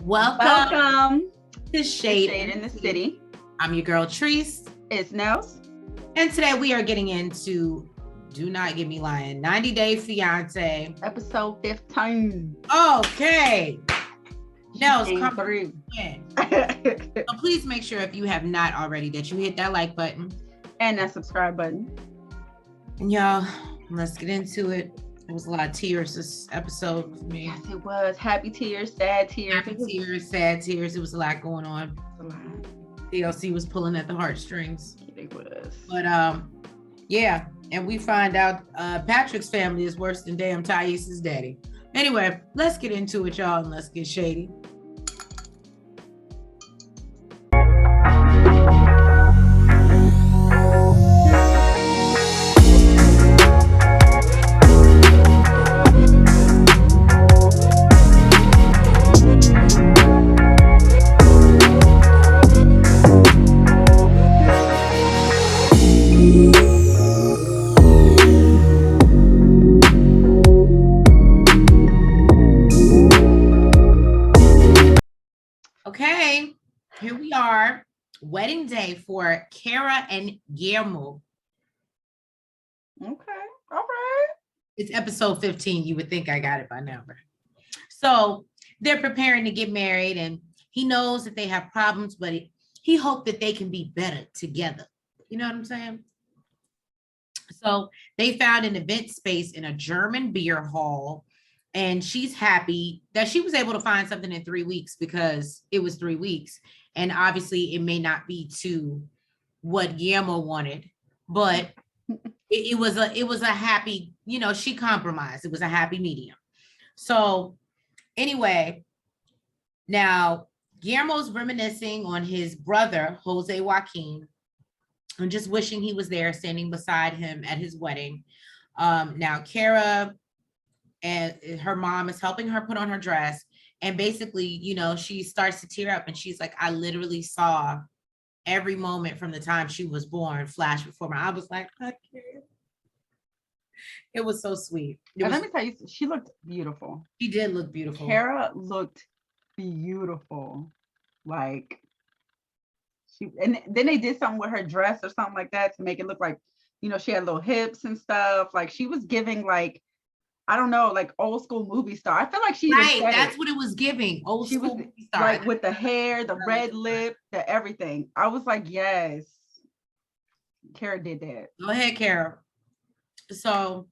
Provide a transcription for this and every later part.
Welcome to Shade in the City. I'm your girl, Tys. It's Nels. And today we are getting into, do not get me lying, 90 Day Fiance. Episode 15. Okay. Nels, come through. So please make sure if you have not already that you hit that like button. And that subscribe button. And y'all, let's get into it. It was a lot of tears this episode for me. Yes, it was. Happy tears, sad tears. Sad tears. It was a lot going on. DLC was pulling at the heartstrings. It was. But yeah, and we find out Patrick's family is worse than damn Tys's daddy. Anyway, let's get into it, y'all, and let's get shady. Okay, here we are. Wedding day for Kara and Guillermo. Okay, all right. It's episode 15. You would think I got it by now, right? So they're preparing to get married, and he knows that they have problems, but he hoped that they can be better together. You know what I'm saying? So they found an event space in a German beer hall. And she's happy that she was able to find something in 3 weeks because it was 3 weeks. And obviously it may not be to what Guillermo wanted, but it was a happy, she compromised. It was a happy medium. So anyway, now Guillermo's reminiscing on his brother, Jose Joaquin, and just wishing he was there standing beside him at his wedding. Now Kara and her mom is helping her put on her dress. And basically, she starts to tear up and she's like, I literally saw every moment from the time she was born flash before me. I was like, I can't. It was so sweet. Let me tell you, she looked beautiful. She did look beautiful. Kara looked beautiful. Like and then they did something with her dress or something like that to make it look like, she had little hips and stuff. Like she was giving like, I don't know, like old school movie star. I feel like she right. That's what it was giving. Old school movie star. Like with the hair, the red lip, the everything. I was like, yes. Kara did that. Go ahead, Kara. So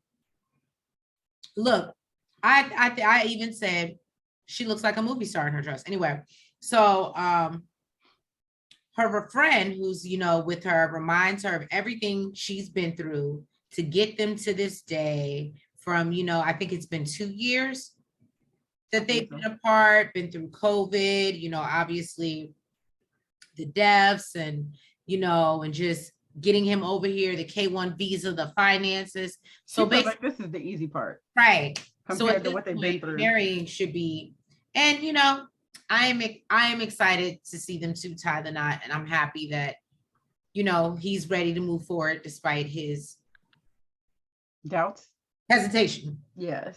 look, I even said she looks like a movie star in her dress. Anyway, so her friend who's with her reminds her of everything she's been through to get them to this day. From, I think it's been 2 years that they've been apart, been through COVID, obviously the deaths and, and just getting him over here, the K1 visa, the finances. So basically, like this is the easy part. Right. Compared to what they've been through. Marrying should be, and, I am excited to see them two tie the knot. And I'm happy that, he's ready to move forward despite his doubts. Hesitation. Yes.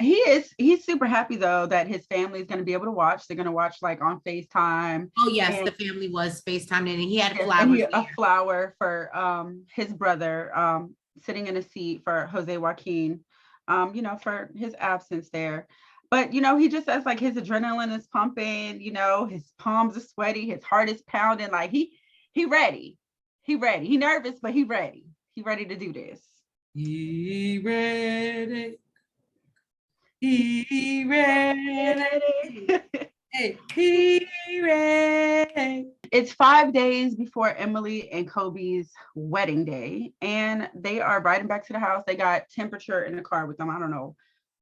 He's super happy though that his family is going to be able to watch. They're going to watch like on FaceTime. Oh yes, and the family was FaceTime, and he had flowers. A flower for his brother sitting in a seat for Jose Joaquin, for his absence there. But he just says like his adrenaline is pumping, his palms are sweaty, his heart is pounding, like he ready. He ready. He nervous, but he ready. He ready to do this. He ready. He ready. He ready. It's 5 days before Emily and Kobe's wedding day, and they are riding back to the house. They got temperature in the car with them. I don't know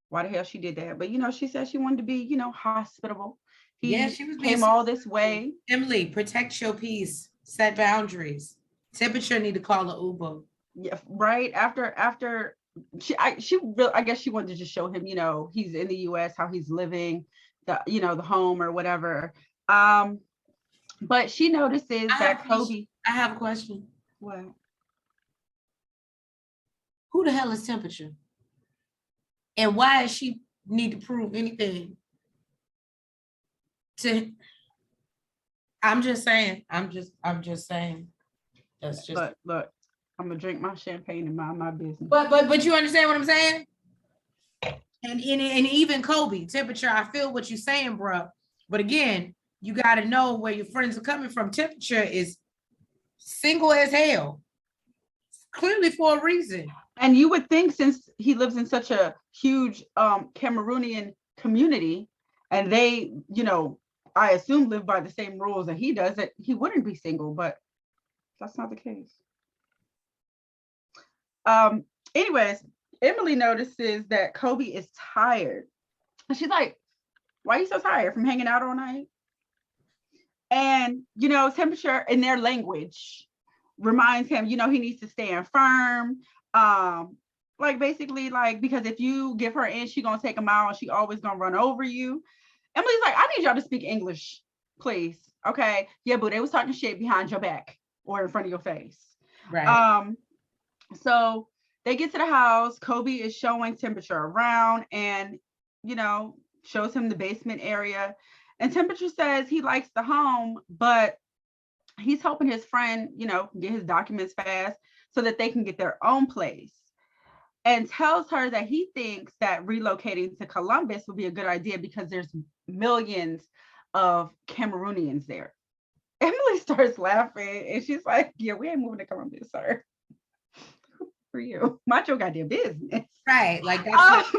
why the hell she did that, but she said she wanted to be, hospitable. She was came all this way. Emily, protect your peace. Set boundaries. Temperature need to call an Uber. Yeah, right after I guess she wanted to just show him, he's in the US, how he's living, the home or whatever. But she notices that Kobe. I have a question. What? Who the hell is Temperature? And why does she need to prove anything? to, I'm just saying. That's just. Look, I'm gonna drink my champagne and mind my business. But you understand what I'm saying? And even Kobe, temperature, I feel what you're saying, bro. But again, you got to know where your friends are coming from. Temperature is single as hell, clearly for a reason. And you would think, since he lives in such a huge Cameroonian community, and they, I assume live by the same rules that he does, that he wouldn't be single, but that's not the case. Anyways, Emily notices that Kobe is tired. And she's like, why are you so tired? From hanging out all night? And, temperature in their language reminds him, he needs to stand firm. Basically, because if you give her in, she gonna take a mile and she always gonna run over you. Emily's like, I need y'all to speak English, please. Okay. Yeah, but they was talking shit behind your back or in front of your face. Right. So they get to the house. Kobe is showing temperature around and, shows him the basement area. And temperature says he likes the home, but he's helping his friend, get his documents fast so that they can get their own place. And tells her that he thinks that relocating to Columbus would be a good idea because there's millions of Cameroonians there. Emily starts laughing and she's like, yeah, we ain't moving to Columbus, sir. For you. Mind your goddamn business. Right. Like that's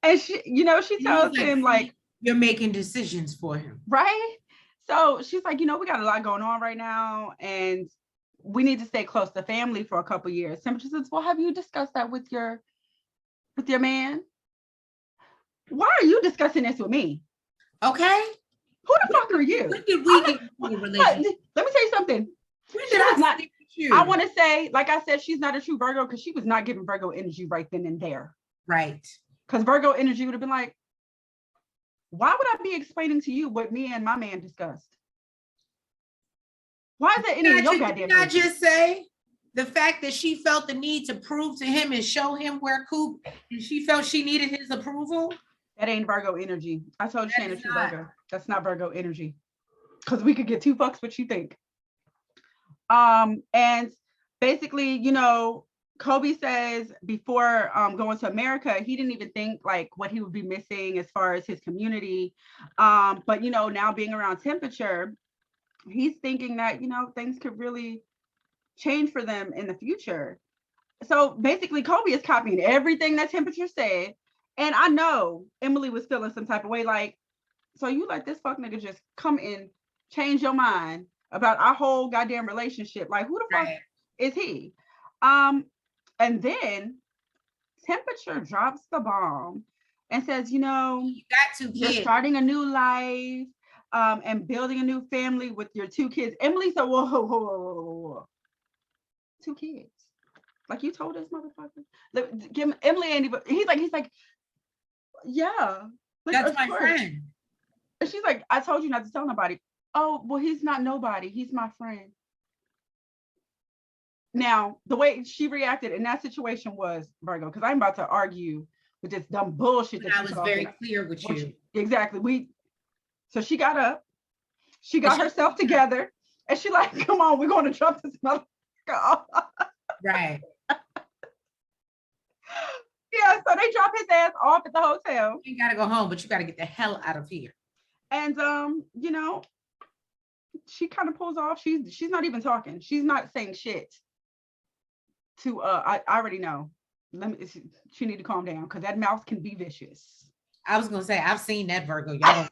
and she tells him like, you're making decisions for him. Right. So she's like, we got a lot going on right now and we need to stay close to family for a couple years. Temperature says, well, have you discussed that with your man? Why are you discussing this with me? Okay. Who the fuck are you? When did we get into a relationship? Let me tell you something. I want to say, like I said, she's not a true Virgo because she was not giving Virgo energy right then and there. Right. Because Virgo energy would have been like, why would I be explaining to you what me and my man discussed? Why is that any of your goddamn business? Can I just say the fact that she felt the need to prove to him and show him where Coop, and she felt she needed his approval? That ain't Virgo energy. I told you, Shannon, true Virgo. That's not Virgo energy. Because we could get two fucks what you think. And basically, Kobe says before going to America, he didn't even think like what he would be missing as far as his community. But now being around temperature, he's thinking that things could really change for them in the future. So basically, Kobe is copying everything that temperature said. And I know Emily was feeling some type of way, like, so you let this fuck nigga just come and change your mind about our whole goddamn relationship. Like, who the fuck is he? And then temperature drops the bomb and says, you got two kids. You're starting a new life and building a new family with your two kids. Emily said, whoa. 2 kids. Like you told this motherfucker. Emily ain't even, he's like, yeah. Like, that's my friend. And she's like, I told you not to tell nobody. Oh, well, he's not nobody. He's my friend. Now, the way she reacted in that situation was, Virgo, because I'm about to argue with this dumb bullshit. I was very clear with you. Exactly. So she got up. She got herself together. And she like, come on, we're going to drop this motherfucker off. Right. Yeah, so they drop his ass off at the hotel. You gotta go home, but you gotta get the hell out of here. And she kind of pulls off. She's not even talking. She's not saying shit. To I already know. She need to calm down because that mouth can be vicious. I was gonna say I've seen that, Virgo. Y'all.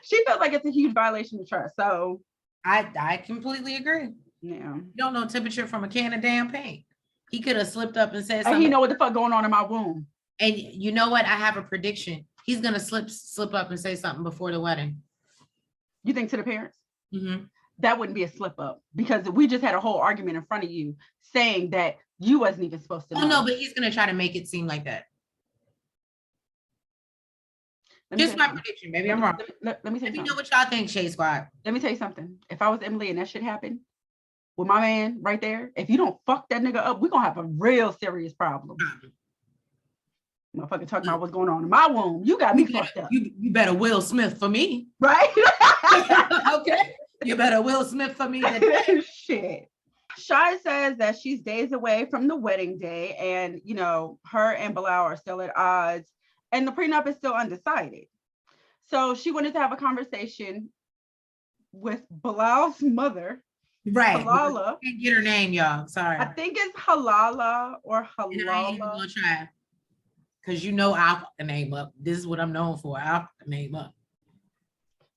She feels like it's a huge violation of trust. So I completely agree. Yeah. You don't know temperature from a can of damn paint. He could have slipped up and said something. And he know what the fuck going on in my womb. And you know what? I have a prediction. He's gonna slip up and say something before the wedding. You think to the parents? Mm-hmm. That wouldn't be a slip up because we just had a whole argument in front of you saying that you wasn't even supposed to know. Oh no, but he's gonna try to make it seem like that. Just my prediction. Maybe I'm wrong. Let me tell you something. Know what y'all think, Shade Squad. Let me tell you something. If I was Emily and that shit happened with my man right there, if you don't fuck that nigga up, we're gonna have a real serious problem. Motherfucker talking about what's going on in my womb. You got me fucked up. You better Will Smith for me. Right? Okay. You better Will Smith for me. Shit. Shy says that she's days away from the wedding day, and her and Bilal are still at odds, and the prenup is still undecided. So she wanted to have a conversation with Bilal's mother, right? Halala. Can't get her name, y'all. Sorry. I think it's Halala or Halala. And I ain't even gonna try, because I'll fuck the name up. This is what I'm known for. I'll fuck the name up.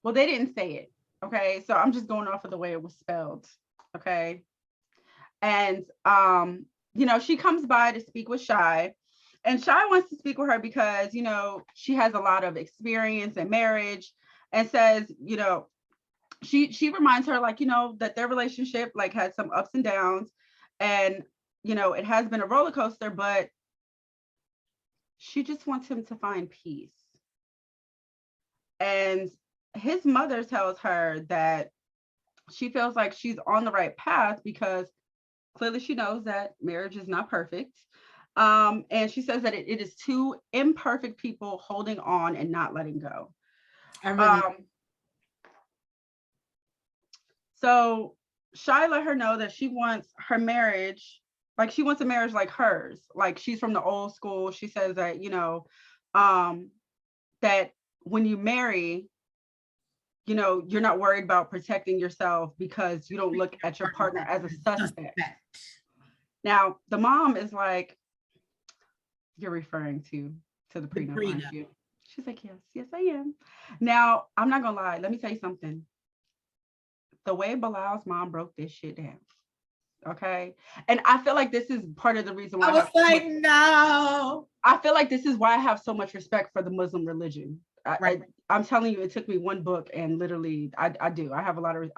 Well, they didn't say it. Okay, so I'm just going off of the way it was spelled. Okay. And she comes by to speak with Shy, and Shy wants to speak with her because she has a lot of experience in marriage, and says she reminds her that their relationship had some ups and downs, and it has been a roller coaster, but she just wants him to find peace. And his mother tells her that she feels like she's on the right path because clearly she knows that marriage is not perfect. And she says that it is two imperfect people holding on and not letting go. So Shy let her know that she wants her marriage, she wants a marriage like hers. Like, she's from the old school. She says that, that when you marry, you're not worried about protecting yourself because you don't look at your partner as a suspect. Now, the mom is like, you're referring to the prenup, aren't you? She's like, yes, I am. Now, I'm not gonna lie. Let me tell you something. The way Bilal's mom broke this shit down, okay? And I feel like this is part of the reason why no. I feel like this is why I have so much respect for the Muslim religion. Right. I'm telling you, it took me one book, and literally, I do. I have a lot of.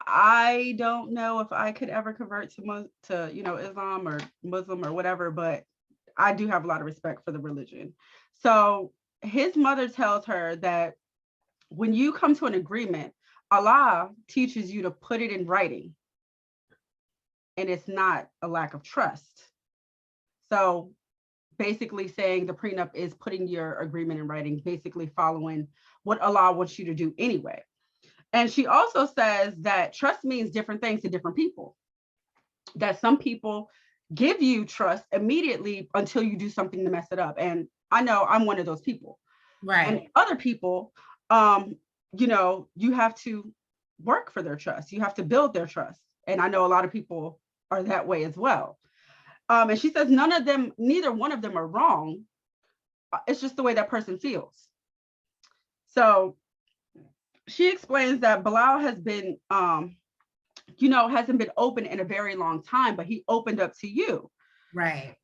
I don't know if I could ever convert to Islam or Muslim or whatever, but I do have a lot of respect for the religion. So his mother tells her that when you come to an agreement, Allah teaches you to put it in writing, and it's not a lack of trust. So basically saying the prenup is putting your agreement in writing, basically following what Allah wants you to do anyway. And she also says that trust means different things to different people. That some people give you trust immediately until you do something to mess it up. And I know I'm one of those people. Right. And other people, you have to work for their trust. You have to build their trust. And I know a lot of people are that way as well. And she says neither one of them are wrong. It's just the way that person feels. So she explains that Bilal has been, hasn't been open in a very long time, but he opened up to you. Right.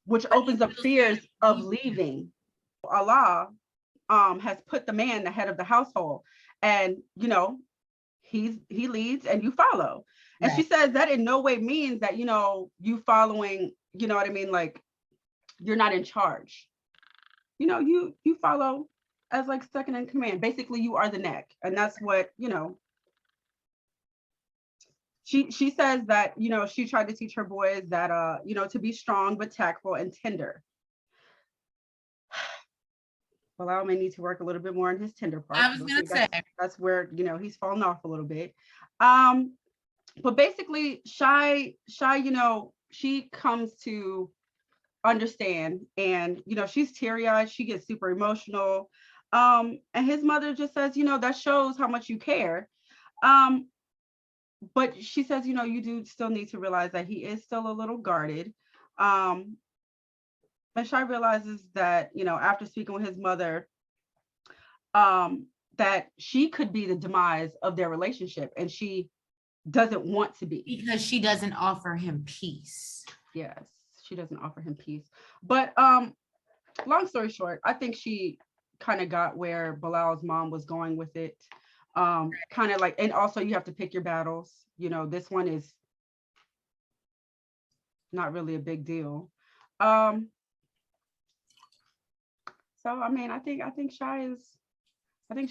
Which opens up fears of leaving. Allah has put the man the head of the household, and he leads and you follow. And right. She says that in no way means that you following, you know what I mean, like you're not in charge. You follow as like second in command. Basically, you are the neck, and that's what She says that she tried to teach her boys that to be strong but tactful and tender. Bilal may need to work a little bit more on his tender part. I was gonna say that's where he's fallen off a little bit. But basically, Shy, she comes to understand, and she's teary-eyed. She gets super emotional. And his mother just says, that shows how much you care. But she says, you do still need to realize that he is still a little guarded. And Shy realizes that, after speaking with his mother, that she could be the demise of their relationship, and she doesn't want to be. Because she doesn't offer him peace. Yes, she doesn't offer him peace. But long story short, I think she kind of got where Bilal's mom was going with it. Kind of like, and also you have to pick your battles. This one is not really a big deal. So I mean, I think Shy is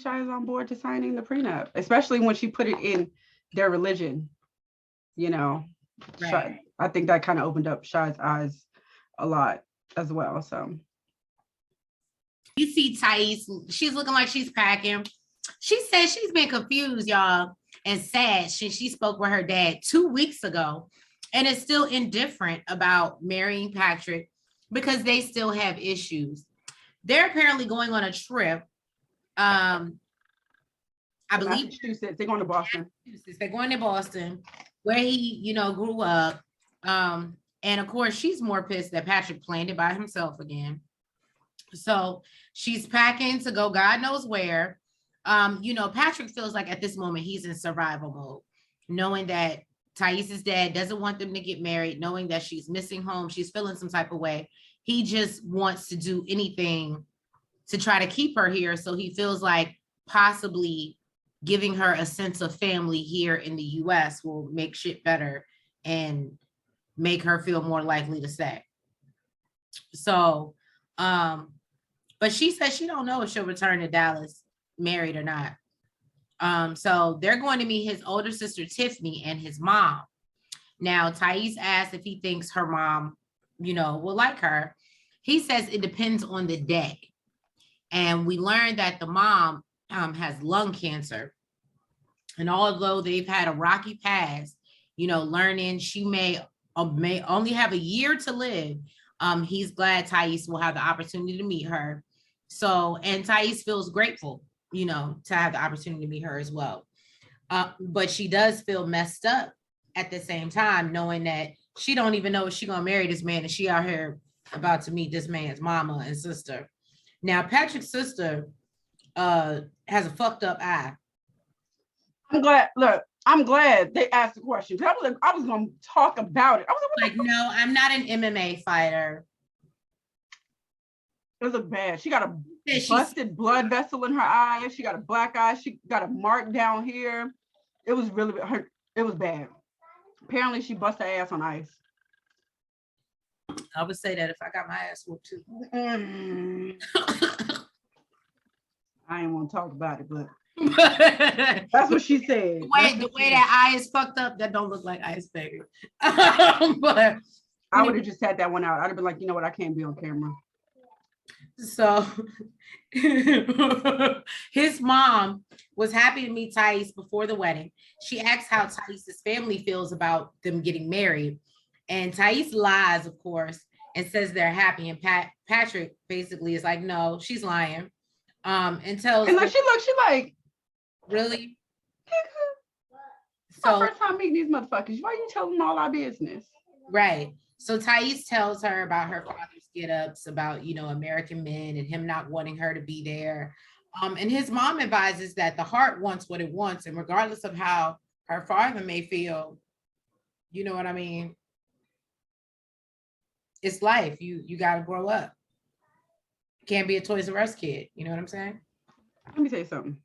on board to signing the prenup, especially when she put it in their religion. Right. Shy, I think that kind of opened up Shy's eyes a lot. as well. So You see Tys, she's looking like she's packing. She says she's been confused, y'all, and sad since she spoke with her dad 2 weeks ago and is still indifferent about marrying Patrick because they still have issues. They're apparently going on a trip. I believe Massachusetts, they're going to Boston. they're going to Boston, where he, grew up. And of course, she's more pissed that Patrick planned it by himself again. So she's packing to go God knows where. Patrick feels like at this moment he's in survival mode, knowing that Thys's dad doesn't want them to get married, knowing that she's missing home, she's feeling some type of way. He just wants to do anything to try to keep her here. So he feels like possibly giving her a sense of family here in the US will make shit better and make her feel more likely to stay. So, but she says she don't know if she'll return to Dallas married or not. So they're going to meet his older sister, Tiffany, and his mom. Now, Tys asked if he thinks her mom, will like her. He says it depends on the day. And we learned that the mom has lung cancer. And although they've had a rocky past, learning she may only have a year to live, he's glad Tys will have the opportunity to meet her. So, and Tys feels grateful, to have the opportunity to meet her as well. But she does feel messed up at the same time, knowing that she don't even know if she's gonna marry this man and she out here about to meet this man's mama and sister. Now, Patrick's sister has a fucked up eye. I'm glad they asked the question. I was going to talk about it. I was like, no, I'm not an MMA fighter. It looked bad. She got a busted blood vessel in her eye. She got a black eye. She got a mark down here. It was really hurt. It was bad. Apparently, she busted her ass on ice. I would say that if I got my ass whooped too. I ain't want to talk about it, but that's what she said. The way that eye is fucked up, that don't look like ice, baby. But I would have just had that one out. I'd have been like, you know what? I can't be on camera. So his mom was happy to meet Tys before the wedding. She asked how Tys's family feels about them getting married. And Tys lies, of course, and says they're happy. And Patrick basically is like, no, she's lying. And tells and like she like, really? So my first time meeting these motherfuckers. Why are you telling them all our business? Right. So Tys tells her about her father's get-ups, about, American men and him not wanting her to be there. And his mom advises that the heart wants what it wants. And regardless of how her father may feel, you know what I mean? It's life. You got to grow up. Can't be a Toys R Us kid. You know what I'm saying? Let me tell you something.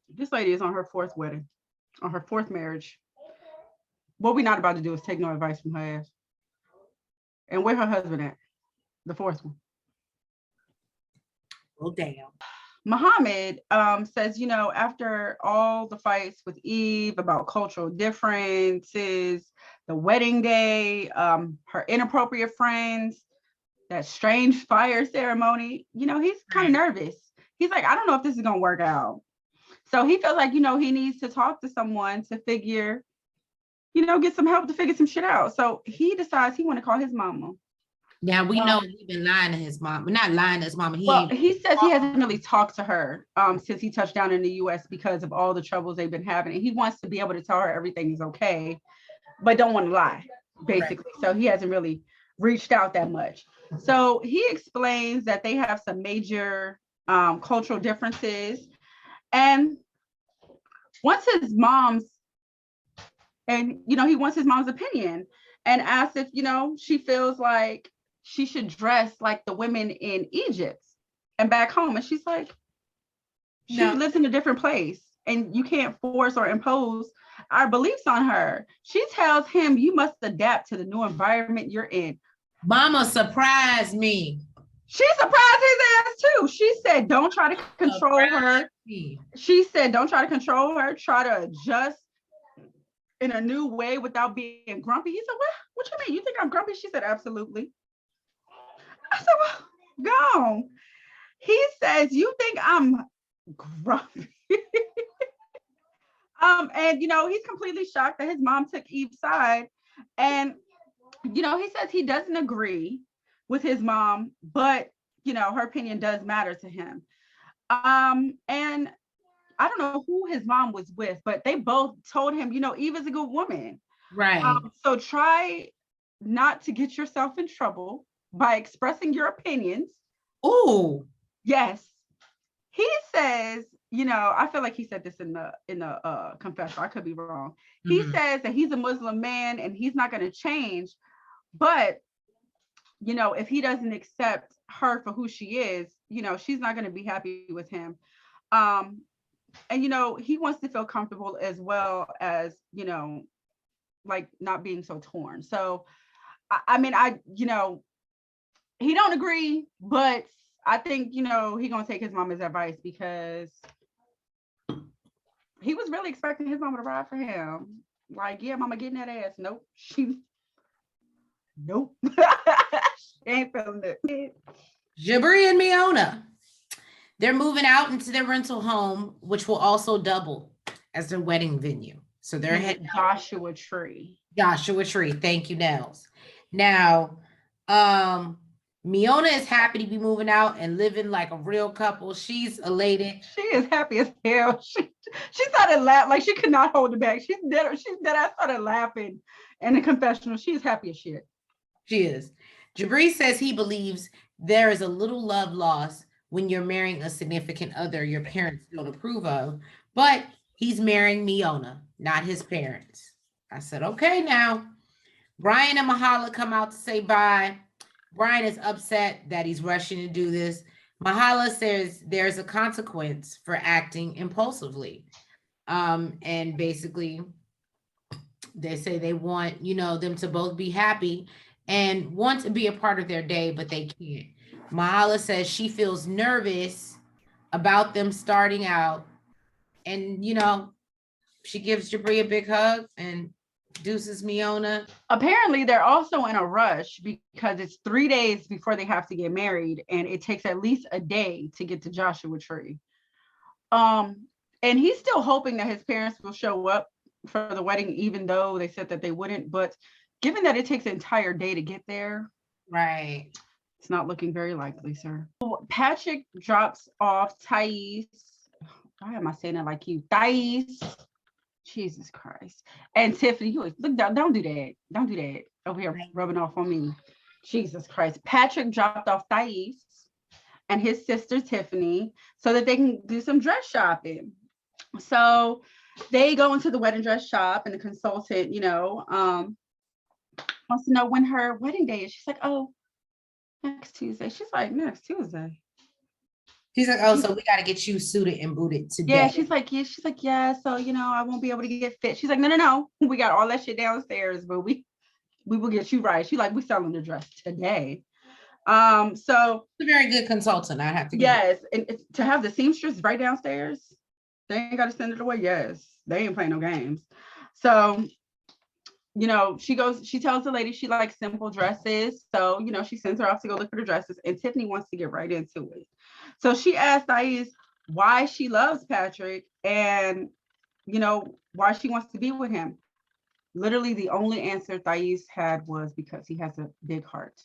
This lady is on her fourth wedding, on her fourth marriage. What we're not about to do is take no advice from her ass. And where her husband at? The fourth one. Oh, damn. Muhammad says, after all the fights with Eve about cultural differences, the wedding day, her inappropriate friends, that strange fire ceremony, he's kind of nervous. He's like, I don't know if this is going to work out. So he feels like, he needs to talk to someone to figure, get some help to figure some shit out. So he decides he want to call his mama. Now we know he's been lying to his mom, but not lying to his mama. He says he hasn't really talked to her since he touched down in the US because of all the troubles they've been having. And he wants to be able to tell her everything is okay, but don't want to lie, basically. Right. So he hasn't really reached out that much. So he explains that they have some major cultural differences. And wants his mom's, and he wants his mom's opinion, and asks if she feels like she should dress like the women in Egypt and back home. And she's like, she lives in a different place and you can't force or impose our beliefs on her. She tells him, you must adapt to the new environment you're in. Mama surprised me. She surprised his ass too. She said, don't try to control her. She said, don't try to control her. Try to adjust in a new way without being grumpy. He said, what you mean? You think I'm grumpy? She said, absolutely. I said, well, go. He says, you think I'm grumpy? And he's completely shocked that his mom took Eve's side. And he says he doesn't agree with his mom, but her opinion does matter to him. And I don't know who his mom was with, but they both told him, Eve is a good woman. Right. So try not to get yourself in trouble by expressing your opinions. Oh, Yes. He says, I feel like he said this in the confession. I could be wrong. He mm-hmm. says that he's a Muslim man and he's not going to change, but if he doesn't accept her for who she is, she's not going to be happy with him. Um, and he wants to feel comfortable as well as like not being so torn. So I mean, he don't agree, but I think he gonna take his mama's advice, because he was really expecting his mama to ride for him. Like, yeah, mama getting that ass. Nope. Nope. She ain't feeling it. Jabri and Miona. They're moving out into their rental home, which will also double as their wedding venue. So they're heading Joshua Tree. Joshua Tree. Thank you, Nels. Now, Miona is happy to be moving out and living like a real couple. She's elated. She is happy as hell. She started laughing, like she could not hold it back. She's dead. I started laughing in the confessional. She's happy as shit. She is. Jabri says he believes there is a little love lost when you're marrying a significant other your parents don't approve of, but he's marrying Miona, not his parents. I said, okay, now. Brian and Mahala come out to say bye. Brian is upset that he's rushing to do this. Mahala says there's a consequence for acting impulsively. And basically, they say they want, them to both be happy and want to be a part of their day, but they can't. Mahala says she feels nervous about them starting out. And, she gives Jabri a big hug and deuces Miona. Apparently, they're also in a rush because it's 3 days before they have to get married, and it takes at least a day to get to Joshua Tree. And he's still hoping that his parents will show up for the wedding, even though they said that they wouldn't. But given that it takes an entire day to get there, right, it's not looking very likely, sir. Patrick drops off Tys. Why am I saying it like you? Tys. Jesus Christ. And Tiffany, you look down, don't do that. Don't do that. Over here rubbing off on me. Jesus Christ. Patrick dropped off Thais and his sister Tiffany so that they can do some dress shopping. So they go into the wedding dress shop, and the consultant, wants to know when her wedding day is. She's like, oh, next Tuesday. She's like, next Tuesday. She's like, oh, so we got to get you suited and booted today. Yeah, she's like, yeah. So, I won't be able to get fit. She's like, no. We got all that shit downstairs, but we will get you right. She's like, we selling the dress today. So it's a very good consultant. I have to yes, and to have the seamstress right downstairs, they ain't got to send it away. Yes, they ain't playing no games. So, she tells the lady she likes simple dresses. So, she sends her off to go look for the dresses, and Tiffany wants to get right into it. So she asked Thais why she loves Patrick and, why she wants to be with him. Literally, the only answer Thais had was because he has a big heart.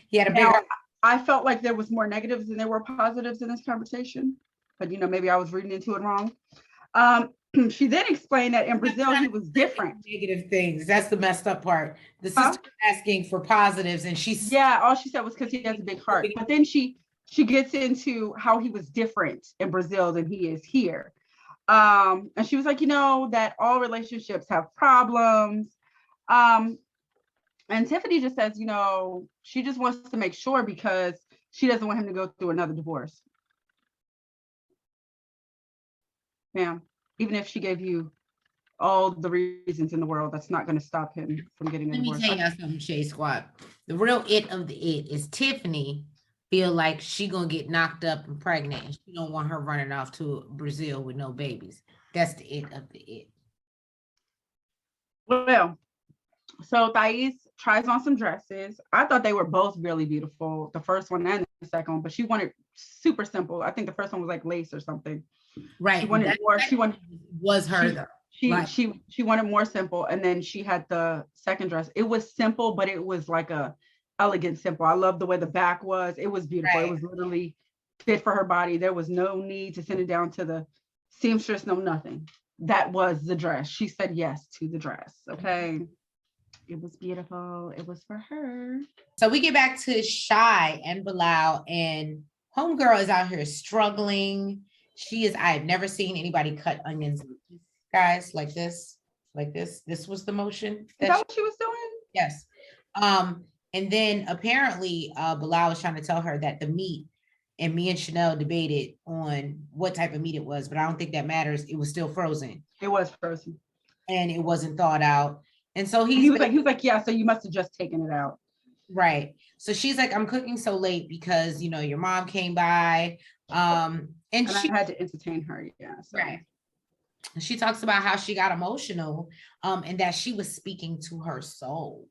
He had a big heart. I felt like there was more negatives than there were positives in this conversation, but maybe I was reading into it wrong. She then explained that in Brazil he was different. Negative things. That's the messed up part. The sister asking for positives, and all she said was because he has a big heart. But then she gets into how he was different in Brazil than he is here. And she was like, that all relationships have problems. And Tiffany just says, she just wants to make sure because she doesn't want him to go through another divorce. Ma'am, even if she gave you all the reasons in the world, that's not going to stop him from getting a divorce. Let me tell y'all something, Shay Squad. The real it of the it is Tiffany feel like she gonna get knocked up and pregnant, and she don't want her running off to Brazil with no babies. That's the it of the it. Well, so Thais tries on some dresses. I thought they were both really beautiful, the first one and the second one, but she wanted super simple. I think the first one was like lace or something. She Right. wanted That more. She wanted was her she though. she Like, she she wanted more simple, and then she had the second dress. It was simple, but it was like a elegant simple. I love the way the back was. It was beautiful. It right. was literally fit for her body. There was no need to send it down to the seamstress. No, nothing. That was the dress. She said yes to the dress. Okay. It was beautiful. It was for her. So we get back to Shy and Bilal, and Homegirl is out here struggling. She is, I have never seen anybody cut onions, guys, like this, like this. This was the motion. Is that what she was doing? Yes. And then apparently Bilal was trying to tell her that the meat, and me and Chanel debated on what type of meat it was, but I don't think that matters. It was still frozen. It was frozen. And it wasn't thawed out. And so he was like, yeah, so you must have just taken it out. Right. So she's like, I'm cooking so late because, you know, your mom came by. And she I had to entertain her. Yeah. So. Right. She talks about how she got emotional, and that she was speaking to her soul.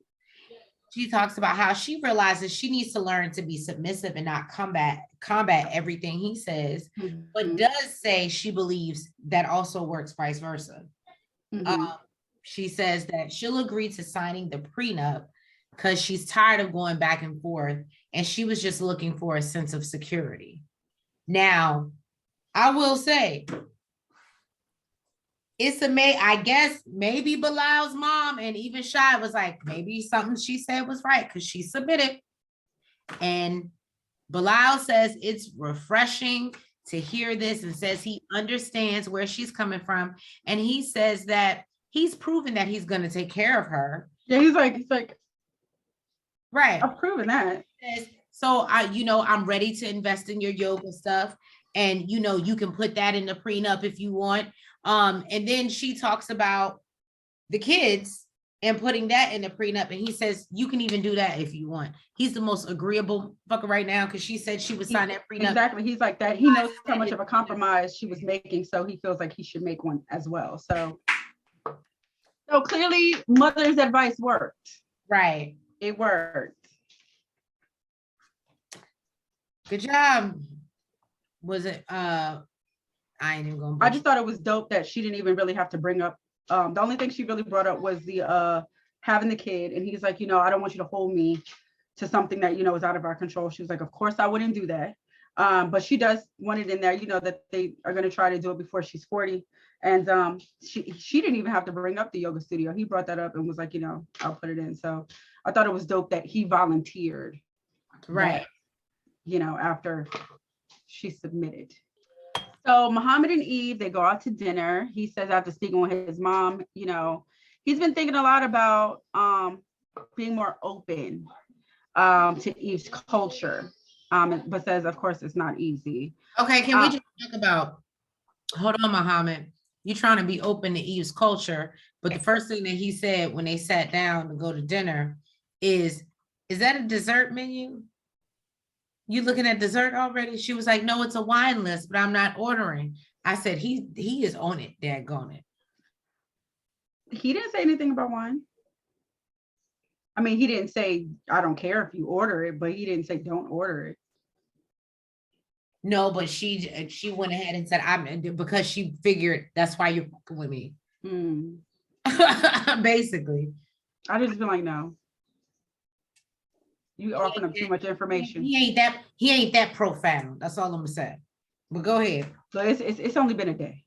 She talks about how she realizes she needs to learn to be submissive and not combat everything he says, but does say she believes that also works vice versa. She says that she'll agree to signing the prenup because she's tired of going back and forth, and she was just looking for a sense of security. Now, I will say, I guess maybe Bilal's mom and even Shy was like, maybe something she said was right because she submitted. And Bilal says it's refreshing to hear this, and says he understands where she's coming from. And he says that he's proven that he's going to take care of her. Yeah, he's like, right. I've proven that. So I'm ready to invest in your yoga stuff. And, you can put that in the prenup if you want. And then she talks about the kids and putting that in the prenup. And he says, you can even do that if you want. He's the most agreeable fucker right now because she said she would sign that prenup. Exactly. He's like that. He knows how much of a compromise she was making. So he feels like he should make one as well. So clearly mother's advice worked. Right. It worked. Good job. Was it I ain't even gonna. I just thought it was dope that she didn't even really have to bring up. The only thing she really brought up was the having the kid, and he's like, I don't want you to hold me to something that is out of our control. She was like, of course I wouldn't do that, but she does want it in there, that they are going to try to do it before she's 40, and she didn't even have to bring up the yoga studio. He brought that up and was like, I'll put it in. So I thought it was dope that he volunteered, right? That, after she submitted. So Muhammad and Eve, they go out to dinner. He says after speaking with his mom, he's been thinking a lot about being more open to Eve's culture, but says, of course, it's not easy. Okay, can we just talk about, hold on, Muhammad, you're trying to be open to Eve's culture, but the first thing that he said when they sat down to go to dinner is that a dessert menu? You looking at dessert already? She was like, no, it's a wine list, but I'm not ordering. I said, he is on it, daggone it. He didn't say anything about wine. I mean, he didn't say, I don't care if you order it, but he didn't say don't order it. No, but she went ahead and said, because she figured that's why you're fucking with me. Basically. I just been like, no. You offering up too much information. He ain't that profound. That's all I'm gonna say. But go ahead. So it's only been a day.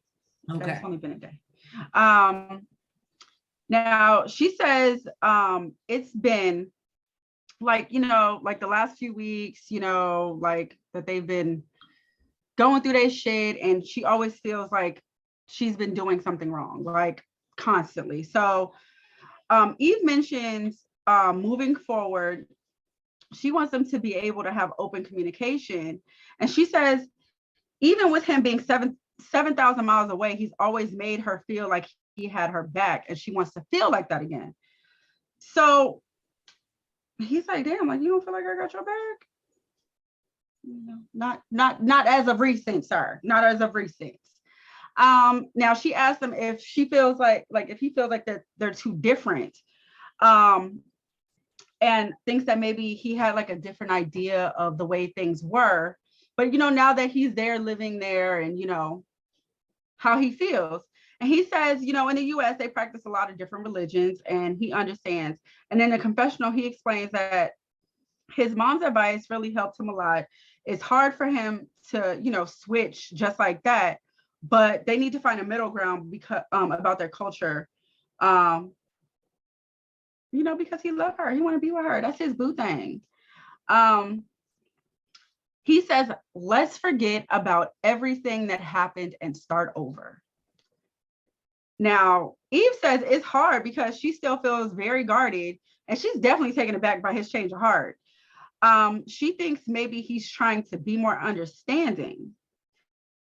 Okay. It's only been a day. Now she says it's been like, like the last few weeks, like that they've been going through their shit, and she always feels like she's been doing something wrong, like constantly. So Eve mentions moving forward, she wants them to be able to have open communication. And she says, even with him being 7,000 miles away, he's always made her feel like he had her back, and she wants to feel like that again. So he's like, damn, like, you don't feel like I got your back? Not as of recent, sir. Not as of recent. Now she asked him if she feels like if he feels like that they're too different. Um, and thinks that maybe he had like a different idea of the way things were. But now that he's there living there and how he feels. And he says, in the US, they practice a lot of different religions and he understands. And in the confessional, he explains that his mom's advice really helped him a lot. It's hard for him to, switch just like that, but they need to find a middle ground because about their culture. Because he loved her. He want to be with her. That's his boo thing. Um, he says, let's forget about everything that happened and start over. Now, Eve says it's hard because she still feels very guarded and she's definitely taken aback by his change of heart. She thinks maybe he's trying to be more understanding.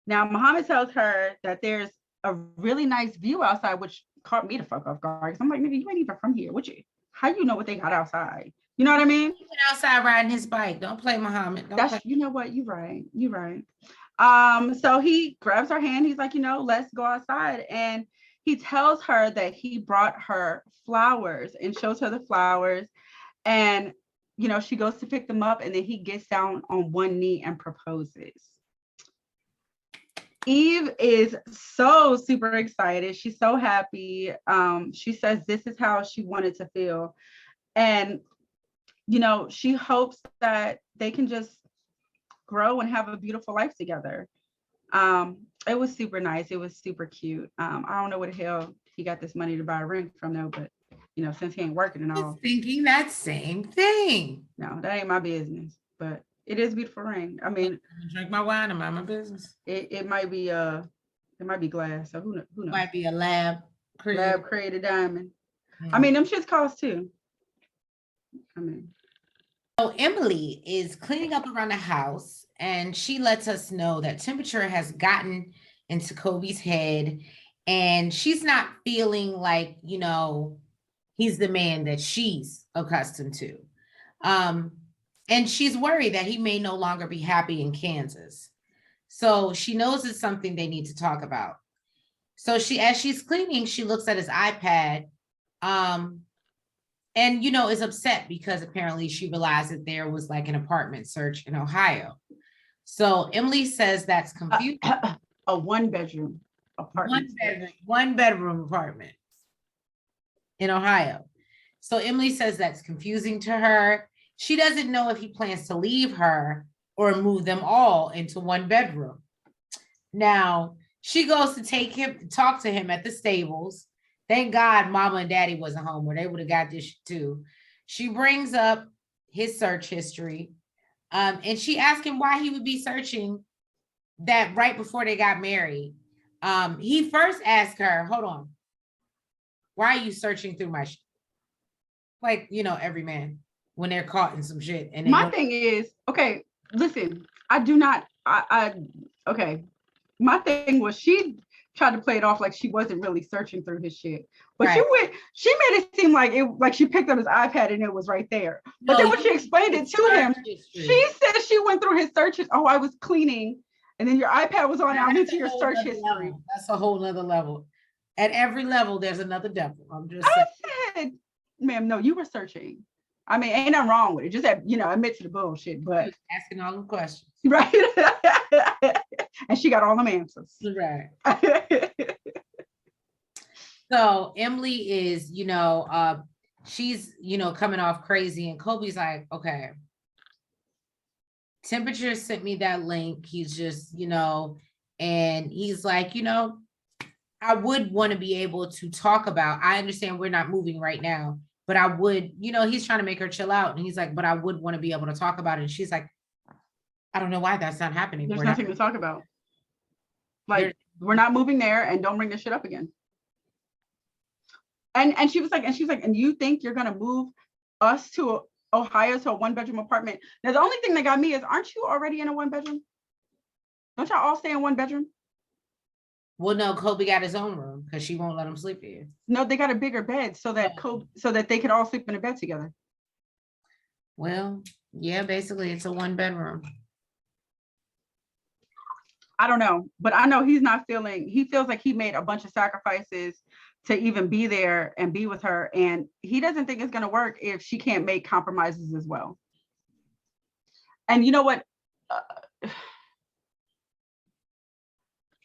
Now, Muhammad tells her that there's a really nice view outside, which caught me the fuck off guard. Because I'm like, nigga, you ain't even from here, would you? How you know what they got outside? You know what I mean? He went outside riding his bike. Don't play Muhammad. You know what? You're right. You're right. So he grabs her hand. He's like, let's go outside. And he tells her that he brought her flowers and shows her the flowers. And, she goes to pick them up and then he gets down on one knee and proposes. Eve is so super excited. She's so happy. She says this is how she wanted to feel. And, she hopes that they can just grow and have a beautiful life together. It was super nice. It was super cute. I don't know where the hell he got this money to buy a ring from though, but since he ain't working and all. Thinking that same thing. No, that ain't my business, but it is a beautiful ring. I mean, drink my wine and mind my business. It might be glass. So who knows? Might be a lab created diamond. I mean, them shits cost too. So Emily is cleaning up around the house and she lets us know that temperature has gotten into Kobe's head and she's not feeling like, he's the man that she's accustomed to. And she's worried that he may no longer be happy in Kansas. So she knows it's something they need to talk about. So as she's cleaning, she looks at his iPad and, is upset because apparently she realized that there was like an apartment search in Ohio. So Emily says that's confusing. A one-bedroom apartment. One bedroom apartment in Ohio. So Emily says that's confusing to her. She doesn't know if he plans to leave her or move them all into one bedroom. Now, she goes to talk to him at the stables. Thank God Mama and Daddy wasn't home or they would have got this too. She brings up his search history and she asked him why he would be searching that right before they got married. He first asked her, hold on, why are you searching through my shit? Like, every man when they're caught in some shit. And my thing is, okay, listen, okay. My thing was she tried to play it off like she wasn't really searching through his shit. But right. She made it seem like she picked up his iPad and it was right there. But then when she explained it to him, she said she went through his searches. Oh, I was cleaning. And then your iPad was on out into your search history. That's a whole nother level. At every level, there's another devil. I'm just saying. Ma'am, no, you were searching. I mean, ain't nothing wrong with it. Just that, admit to the bullshit, but asking all the questions. Right. And she got all them answers. Right. So Emily is, she's, coming off crazy. And Kobe's like, okay. Temperature sent me that link. He's just, and he's like, I would want to be able to talk about, I understand we're not moving right now, but I would, he's trying to make her chill out. And he's like, but I would want to be able to talk about it. And she's like, I don't know why that's not happening. There's nothing to talk about. Like, we're not moving there and don't bring this shit up again. And she was like, and you think you're going to move us to Ohio to a one-bedroom apartment? Now, the only thing that got me is, aren't you already in a one-bedroom? Don't y'all all stay in one bedroom? Well, no, Kobe got his own room because she won't let him sleep here. No, they got a bigger bed so that they could all sleep in a bed together. Well, yeah, basically it's a one bedroom. I don't know, but I know he's not feeling, he feels like he made a bunch of sacrifices to even be there and be with her. And he doesn't think it's going to work if she can't make compromises as well. And you know what? Uh,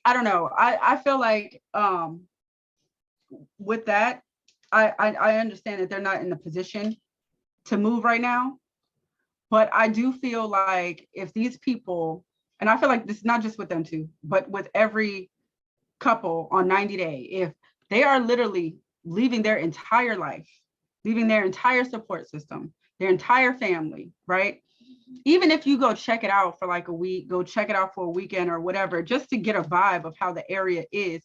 I don't know. I feel like with that, I understand that they're not in a position to move right now. But I do feel like if these people, and I feel like this is not just with them two, but with every couple on 90 Day, if they are literally leaving their entire life, leaving their entire support system, their entire family, right? Even if you go check it out for like a week, go check it out for a weekend or whatever, just to get a vibe of how the area is,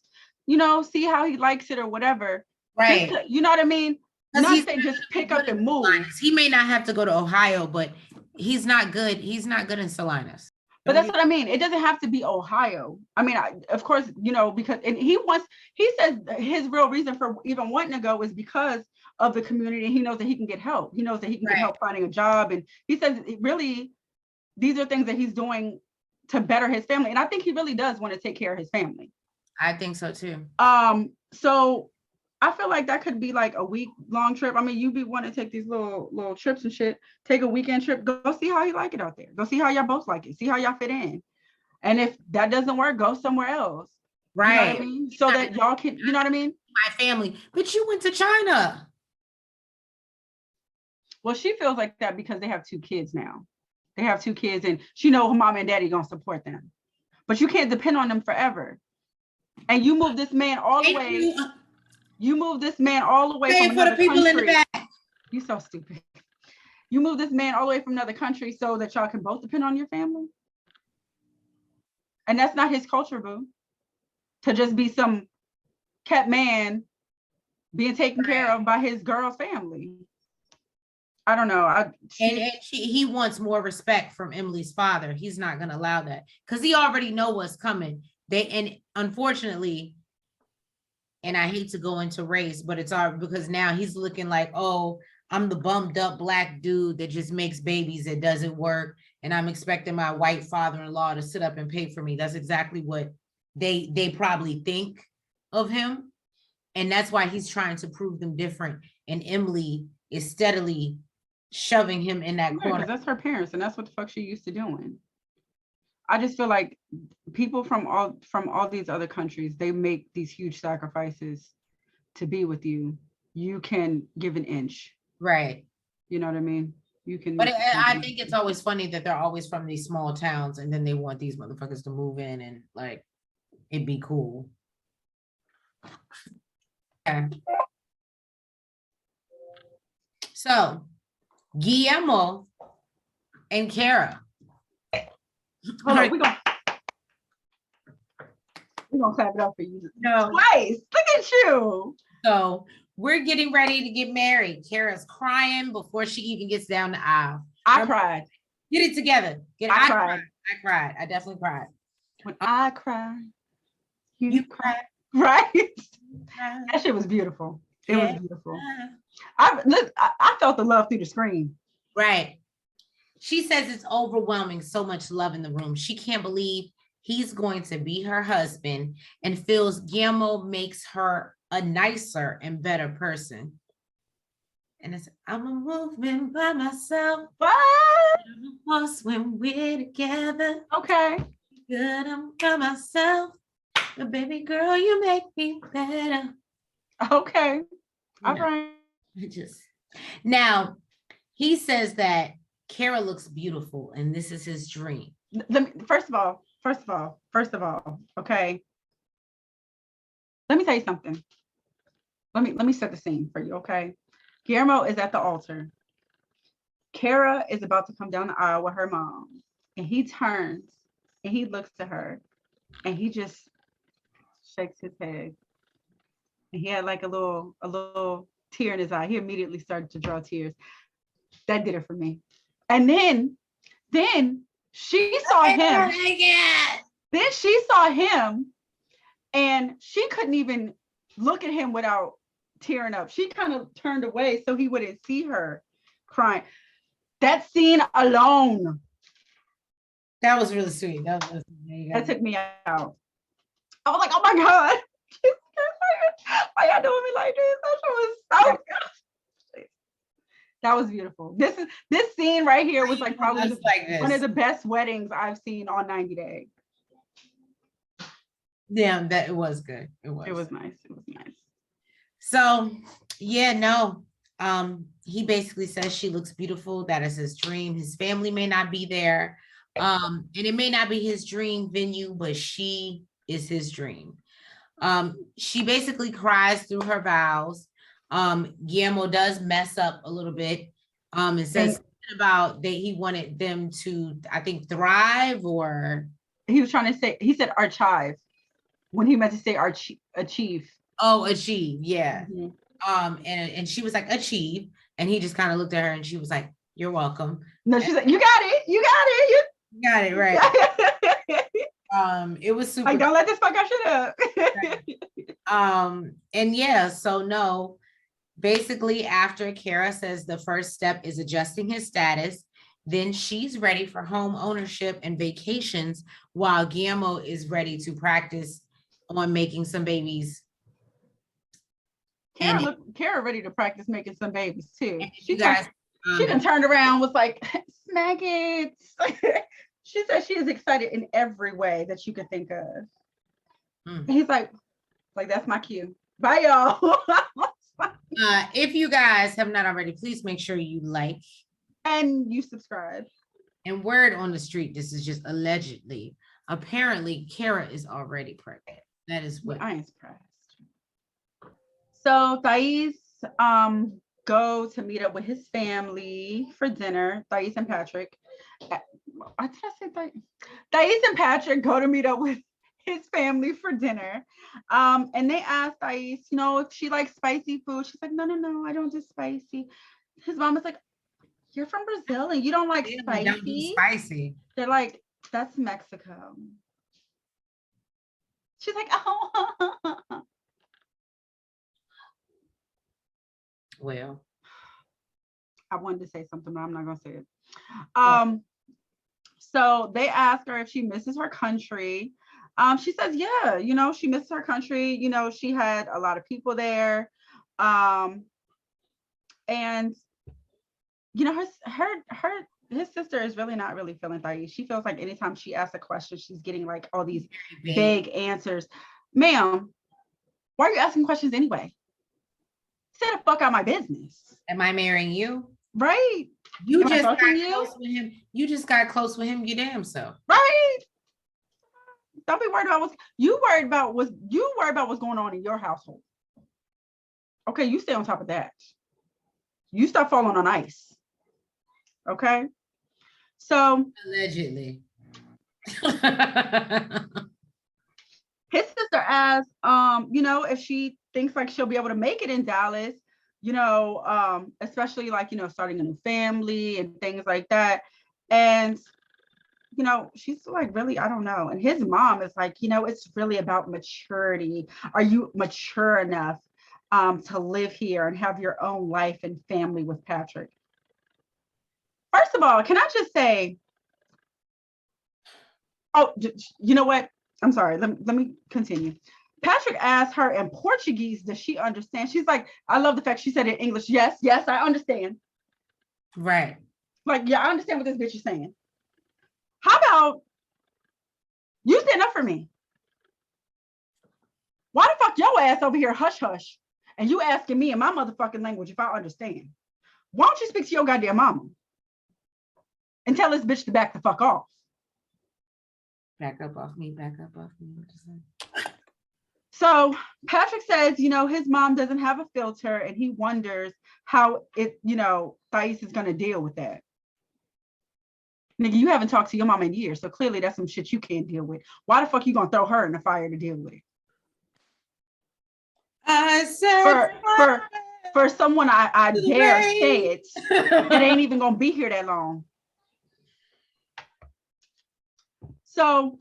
see how he likes it or whatever. Right. You know what I mean? Not say just pick up and move. He may not have to go to Ohio, but he's not good. He's not good in Salinas. But that's what I mean. It doesn't have to be Ohio. I mean, of course, because and he says his real reason for even wanting to go is because of the community. He knows that he can get help. He knows that he can get help finding a job. And he says really, these are things that he's doing to better his family. And I think he really does want to take care of his family. I think so too. So I feel like that could be like a week-long trip. I mean, you be wanting to take these little trips and shit. Take a weekend trip. Go see how you like it out there. Go see how y'all both like it. See how y'all fit in. And if that doesn't work, go somewhere else. Right. You know what I mean? So that y'all can, you know what I mean? My family. But you went to China. Well, she feels like that because they have 2 kids now. They have 2 kids and she knows her mom and daddy gonna support them. But you can't depend on them forever. And you move this man all the way. You move this man all the way from another country. In the back. You so stupid. You move this man all the way from another country so that y'all can both depend on your family. And that's not his culture, boo. To just be some kept man being taken care of by his girl's family. I don't know. He wants more respect from Emily's father. He's not going to allow that because he already know what's coming. And unfortunately, and I hate to go into race, but it's all because now he's looking like, oh, I'm the bummed up Black dude that just makes babies that doesn't work. And I'm expecting my white father-in-law to sit up and pay for me. That's exactly what they probably think of him. And that's why he's trying to prove them different. And Emily is steadily shoving him in that corner. That's her parents, and that's what the fuck she used to doing. I just feel like people from all these other countries, they make these huge sacrifices to be with you. You can give an inch. Right. You know what I mean? You can. But I think it's always funny that they're always from these small towns and then they want these motherfuckers to move in and like, it'd be cool. Okay. So, Guillermo and Kara. Hold on, we're gonna clap it up for you. No. Twice. Look at you. So we're getting ready to get married. Kara's crying before she even gets down the aisle. I cried. Get it together. I cried. I cried. I definitely cried. When I cried, you cried. Right? That shit was beautiful. It was beautiful. I felt the love through the screen. Right. She says it's overwhelming, so much love in the room. She can't believe he's going to be her husband and feels Guillermo makes her a nicer and better person. And it's, I'm a movement by myself. What? When we're together. Okay. Good, I'm by myself. But baby girl, you make me better. Okay. All right. Now, he says that Kara looks beautiful and this is his dream. First of all, okay. Let me tell you something. Let me set the scene for you, okay? Guillermo is at the altar. Kara is about to come down the aisle with her mom, and he turns and he looks to her and he just shakes his head. And he had like a little tear in his eye. He immediately started to draw tears. That did it for me. And then she saw him. Then she saw him and she couldn't even look at him without tearing up. She kind of turned away so he wouldn't see her crying. That scene alone That was really sweet. That took me out. I was like, oh my God. Why y'all doing me like this? That was so good. That was beautiful. This scene right here was like probably one of the best weddings I've seen on 90 Day. Yeah, that it was good. It was nice. It was nice. So yeah, no. He basically says she looks beautiful. That is his dream. His family may not be there. And it may not be his dream venue, but she is his dream. She basically cries through her vows. Guillermo does mess up a little bit. It says about that he wanted them to, I think, thrive, or he was trying to say, he said archive when he meant to say achieve. Oh, achieve, yeah. And she was like, achieve, and he just kind of looked at her and she was like, you're welcome. No, she's like, you got it, you got it right. It was super. Like, don't let this fuck shit up. And yeah, so no, basically after Kara says the first step is adjusting his status, then she's ready for home ownership and vacations while Guillermo is ready to practice on making some babies. Kara ready to practice making some babies too. She done turned around, was like, smack it. She said she is excited in every way that you could think of. And he's like, that's my cue. Bye, y'all. If you guys have not already, please make sure you like and you subscribe. And word on the street, this is just allegedly. Apparently, Kara is already pregnant. That is what I am surprised. So Tys go to meet up with his family for dinner. Tys and Patrick. Did I say Tys? Tys and Patrick go to meet up with his family for dinner. And they asked Tys, if she likes spicy food. She's like, no, I don't do spicy. His mom is like, you're from Brazil and you don't like spicy. Don't do spicy. They're like, that's Mexico. She's like, oh. Well, I wanted to say something, but I'm not gonna say it. So they ask her if she misses her country. She says, yeah, she misses her country. She had a lot of people there. And his sister is really not really feeling Tys. She feels like anytime she asks a question, she's getting like all these big answers. Ma'am, why are you asking questions anyway? Stay the fuck out of my business. Am I marrying you? Right. You just got close with him. You just got close with him, you damn self. Right. Don't be worried about what's worried about what's going on in your household. Okay, you stay on top of that. You stop falling on ice. Okay. So allegedly. His sister asked, if she thinks like she'll be able to make it in Dallas, especially like, starting a new family and things like that. And, she's like, really, I don't know. And his mom is like, it's really about maturity. Are you mature enough to live here and have your own life and family with Patrick? First of all, can I just say, you know what? I'm sorry. Let me continue. Patrick asked her in Portuguese, does she understand? She's like, I love the fact she said it in English. Yes, I understand. Right. Like, yeah, I understand what this bitch is saying. How about you stand up for me? Why the fuck your ass over here hush hush and you asking me in my motherfucking language if I understand? Why don't you speak to your goddamn mama and tell this bitch to back the fuck off? Back up off me. So Patrick says, his mom doesn't have a filter and he wonders how Tys is going to deal with that. Nigga, you haven't talked to your mom in years, so clearly that's some shit you can't deal with. Why the fuck you going to throw her in the fire to deal with it? I said for someone I dare say it, that ain't even going to be here that long. So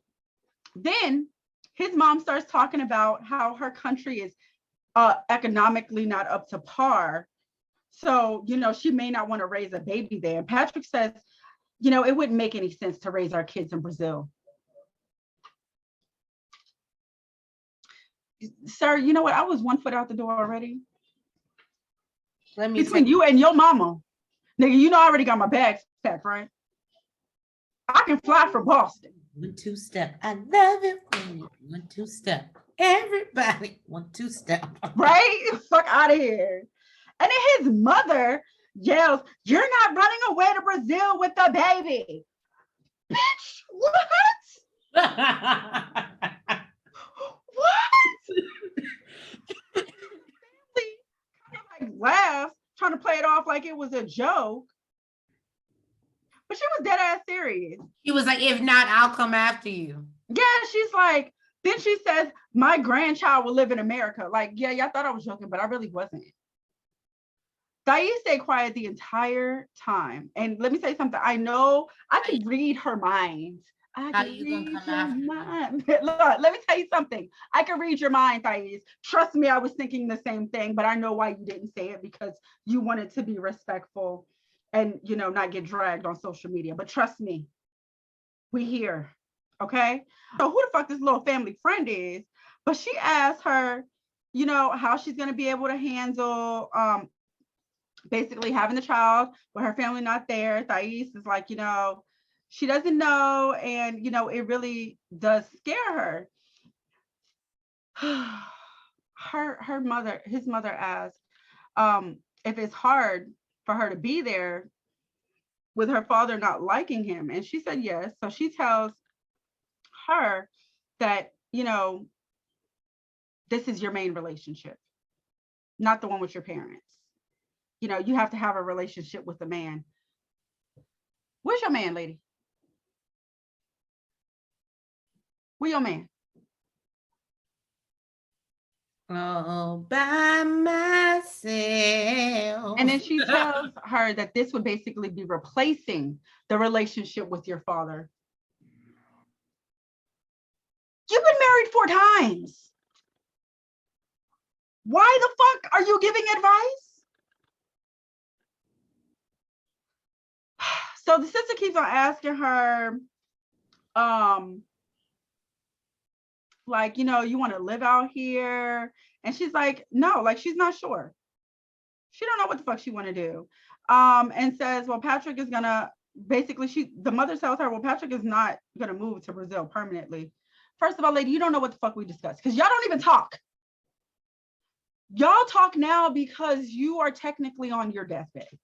then his mom starts talking about how her country is economically not up to par. So, she may not want to raise a baby there. And Patrick says, it wouldn't make any sense to raise our kids in Brazil. Sir, you know what? I was 1 foot out the door already. Between you and your mama. Nigga, I already got my bags packed, right? I can fly from Boston. 1 2 step. I love it when you 1 2 step. Everybody 1 2 step. Right? Fuck out of here. And then his mother yells, "You're not running away to Brazil with the baby." Bitch, what? What? Like laughs, trying to play it off like it was a joke. But she was dead ass serious. He was like, if not, I'll come after you. Yeah, she's like, then she says, my grandchild will live in America. Like, yeah, y'all thought I was joking, but I really wasn't. Tys stayed quiet the entire time. And let me say something. I know I can read her mind. I How can you read gonna come your after mind. Look, let me tell you something. I can read your mind, Tys. Trust me, I was thinking the same thing, but I know why you didn't say it, because you wanted to be respectful and, not get dragged on social media. But trust me, we here, okay? So who the fuck this little family friend is? But she asked her, how she's going to be able to handle basically having the child with her family not there. Tys is like, she doesn't know, and it really does scare her. His mother asked if it's hard for her to be there with her father not liking him, and she said yes. So she tells her that this is your main relationship, not the one with your parents. You have to have a relationship with the man. Where's your man, lady? Where your man? All by myself. And then she tells her that this would basically be replacing the relationship with your father. You've been married 4 times. Why the fuck are you giving advice? So the sister keeps on asking her, like, you want to live out here? And she's like, no, like she's not sure. She don't know what the fuck she want to do. And says, well, Patrick is gonna basically, the mother tells her, well, Patrick is not gonna move to Brazil permanently. First of all, lady, you don't know what the fuck we discussed, because y'all don't even talk. Y'all talk now because you are technically on your deathbed.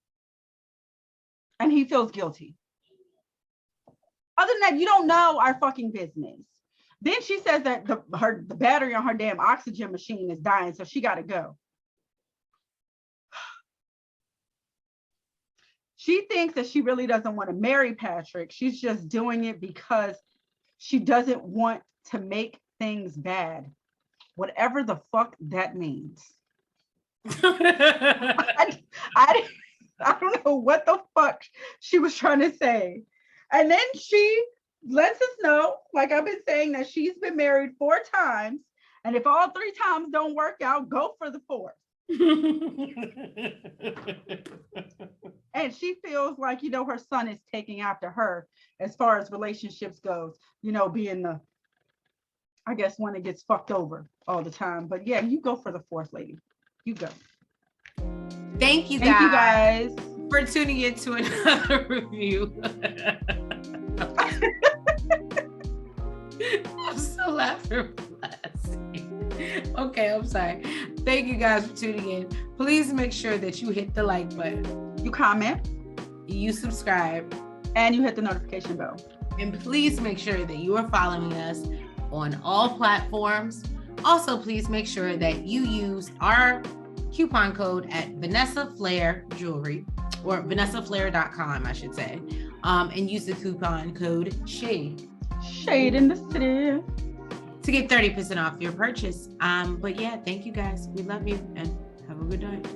And he feels guilty. Other than that, you don't know our fucking business. Then she says that the battery on her damn oxygen machine is dying, so she got to go. She thinks that she really doesn't want to marry Patrick. She's just doing it because she doesn't want to make things bad, whatever the fuck that means. I don't know what the fuck she was trying to say. And then she lets us know, like I've been saying, that she's been married 4 times. And if all 3 times don't work out, go for the 4th. And she feels like, her son is taking after her as far as relationships goes, being the, I guess, one that gets fucked over all the time. But yeah, you go for the 4th, lady. You go. Thank you guys for tuning in to another review. I'm so laughing. Okay, I'm sorry. Thank you guys for tuning in. Please make sure that you hit the like button. You comment. You subscribe. And you hit the notification bell. And please make sure that you are following us on all platforms. Also, please make sure that you use our coupon code at Vanessa Flair Jewelry, or VanessaFlair.com, I should say, and use the coupon code SHADE. Shadeinthecity. To get 30% off your purchase. But yeah, thank you guys. We love you and have a good night.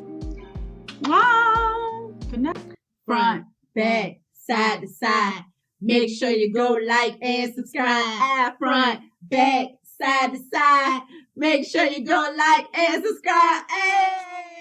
Wow. Good night. Front, back, side to side. Make sure you go like and subscribe. Front, back, side to side. Make sure you go like and subscribe. Hey!